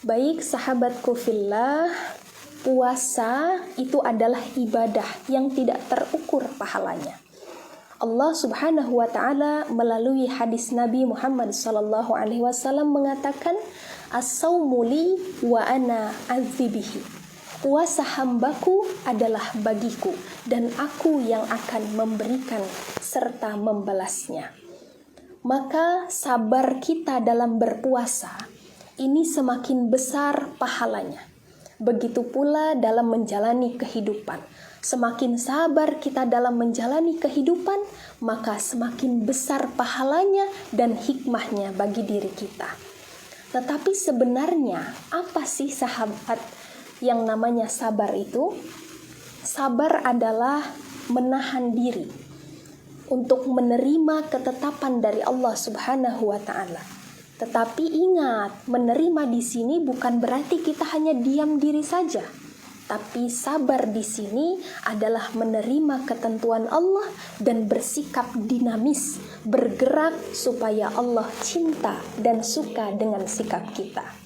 Baik sahabatku fillah, puasa itu adalah ibadah yang tidak terukur pahalanya. Allah Subhanahu wa taala melalui hadis Nabi Muhammad sallallahu alaihi wasallam mengatakan, "As-saumu li wa ana adzibihi." Puasa hambaku adalah bagiku dan aku yang akan memberikan serta membalasnya. Maka sabar kita dalam berpuasa ini semakin besar pahalanya. Begitu pula dalam menjalani kehidupan. Semakin sabar kita dalam menjalani kehidupan, maka semakin besar pahalanya dan hikmahnya bagi diri kita. Tetapi sebenarnya apa sih sahabat yang namanya sabar itu? Sabar adalah menahan diri untuk menerima ketetapan dari Allah Subhanahu wa taala. Tetapi ingat, menerima di sini bukan berarti kita hanya diam diri saja. Tapi sabar di sini adalah menerima ketentuan Allah dan bersikap dinamis, bergerak supaya Allah cinta dan suka dengan sikap kita.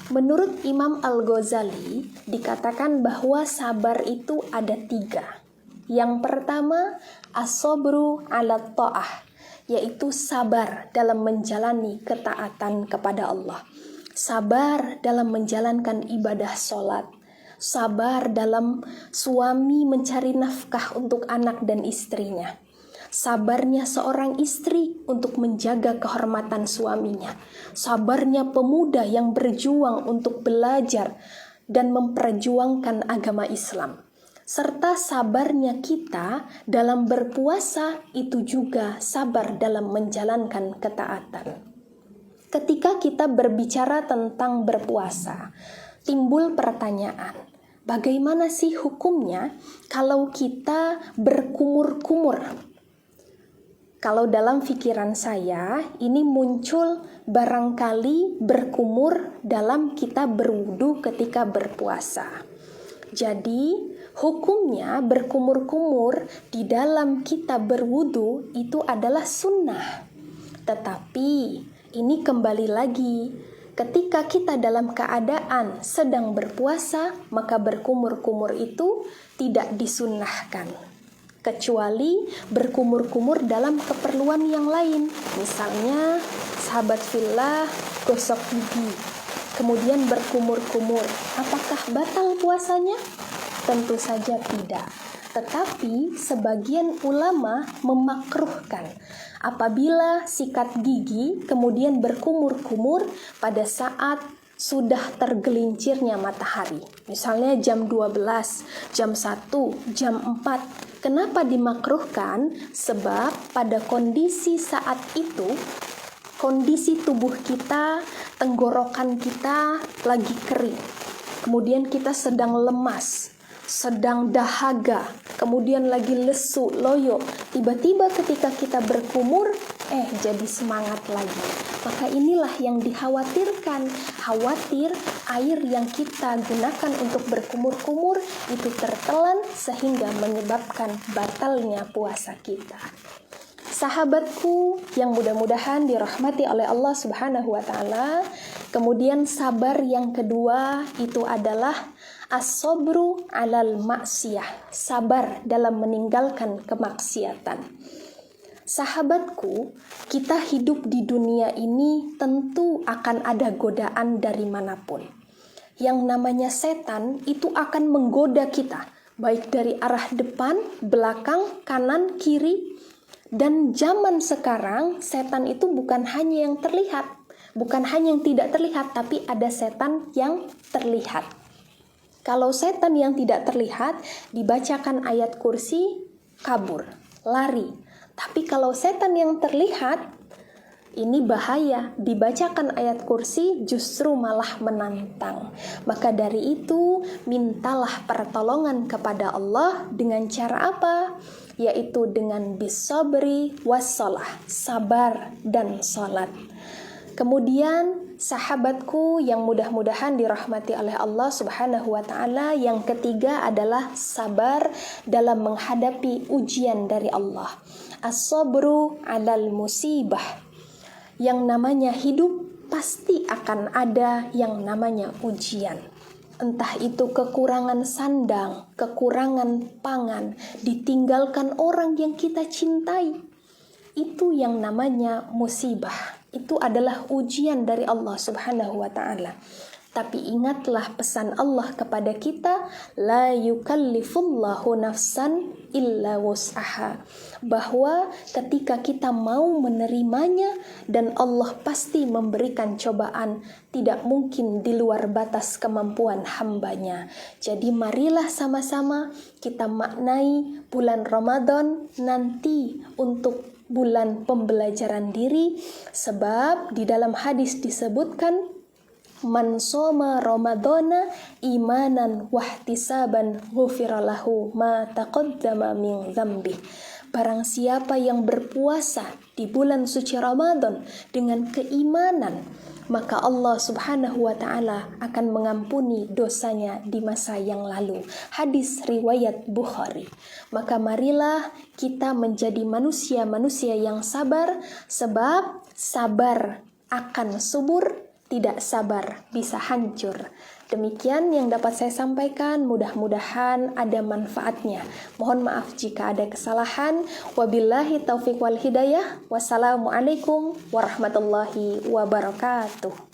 Menurut Imam Al-Ghazali, dikatakan bahwa sabar itu ada 3. Yang pertama, as-sabru 'ala ta'ah, yaitu sabar dalam menjalani ketaatan kepada Allah. Sabar dalam menjalankan ibadah sholat. Sabar dalam suami mencari nafkah untuk anak dan istrinya. Sabarnya seorang istri untuk menjaga kehormatan suaminya. Sabarnya pemuda yang berjuang untuk belajar dan memperjuangkan agama Islam. Serta sabarnya kita dalam berpuasa itu juga sabar dalam menjalankan ketaatan. Ketika kita berbicara tentang berpuasa, timbul pertanyaan, bagaimana sih hukumnya kalau kita berkumur-kumur? Kalau dalam pikiran saya, ini muncul barangkali berkumur dalam kita berwudu ketika berpuasa. Jadi, hukumnya berkumur-kumur di dalam kita berwudu itu adalah sunnah. Tetapi, ini kembali lagi, ketika kita dalam keadaan sedang berpuasa, maka berkumur-kumur itu tidak disunnahkan. Kecuali berkumur-kumur dalam keperluan yang lain. Misalnya, sahabat fillah gosok gigi, kemudian berkumur-kumur. Apakah batal puasanya? Tentu saja tidak. Tetapi sebagian ulama memakruhkan apabila sikat gigi kemudian berkumur-kumur pada saat sudah tergelincirnya matahari. Misalnya jam 12, jam 1, jam 4. Kenapa dimakruhkan? Sebab pada kondisi saat itu, kondisi tubuh kita, tenggorokan kita lagi kering. Kemudian kita sedang lemas, sedang dahaga, kemudian lagi lesu, loyo. Tiba-tiba ketika kita berkumur, jadi semangat lagi. Maka inilah yang dikhawatirkan. Khawatir air yang kita gunakan untuk berkumur-kumur itu tertelan sehingga menyebabkan batalnya puasa kita. Sahabatku yang mudah-mudahan dirahmati oleh Allah Subhanahu wa taala, kemudian sabar yang kedua itu adalah as-sabru 'alal ma'siyah, sabar dalam meninggalkan kemaksiatan. Sahabatku, kita hidup di dunia ini tentu akan ada godaan dari manapun. Yang namanya setan itu akan menggoda kita, baik dari arah depan, belakang, kanan, kiri. Dan zaman sekarang, setan itu bukan hanya yang terlihat, bukan hanya yang tidak terlihat, tapi ada setan yang terlihat. Kalau setan yang tidak terlihat, dibacakan ayat kursi, kabur, lari. Tapi kalau setan yang terlihat, ini bahaya. Dibacakan ayat kursi justru malah menantang. Maka dari itu, mintalah pertolongan kepada Allah dengan cara apa? Yaitu dengan bisabri wassalah, sabar dan salat. Kemudian sahabatku yang mudah-mudahan dirahmati oleh Allah Subhanahu wa taala, yang ketiga adalah sabar dalam menghadapi ujian dari Allah. As-sabru 'alal musibah. Yang namanya hidup pasti akan ada yang namanya ujian. Entah itu kekurangan sandang, kekurangan pangan, ditinggalkan orang yang kita cintai. Itu yang namanya musibah. Itu adalah ujian dari Allah Subhanahu wa ta'ala. Tapi ingatlah pesan Allah kepada kita, la yukallifullahu nafsan illa wus'aha, bahwa ketika kita mau menerimanya dan Allah pasti memberikan cobaan, tidak mungkin di luar batas kemampuan hambanya. Jadi marilah sama-sama kita maknai bulan Ramadan nanti untuk bulan pembelajaran diri, sebab di dalam hadis disebutkan, man soma ramadhana imanan wahtisaban ghufira lahu ma taqaddama min dzambi. Barang siapa yang berpuasa di bulan suci Ramadan dengan keimanan, maka Allah Subhanahu wa ta'ala akan mengampuni dosanya di masa yang lalu. Hadis riwayat Bukhari. Maka marilah kita menjadi manusia-manusia yang sabar, sebab sabar akan subur, tidak sabar bisa hancur. Demikian yang dapat saya sampaikan, mudah-mudahan ada manfaatnya. Mohon maaf jika ada kesalahan. Wabillahi taufiq wal hidayah. Wassalamualaikum warahmatullahi wabarakatuh.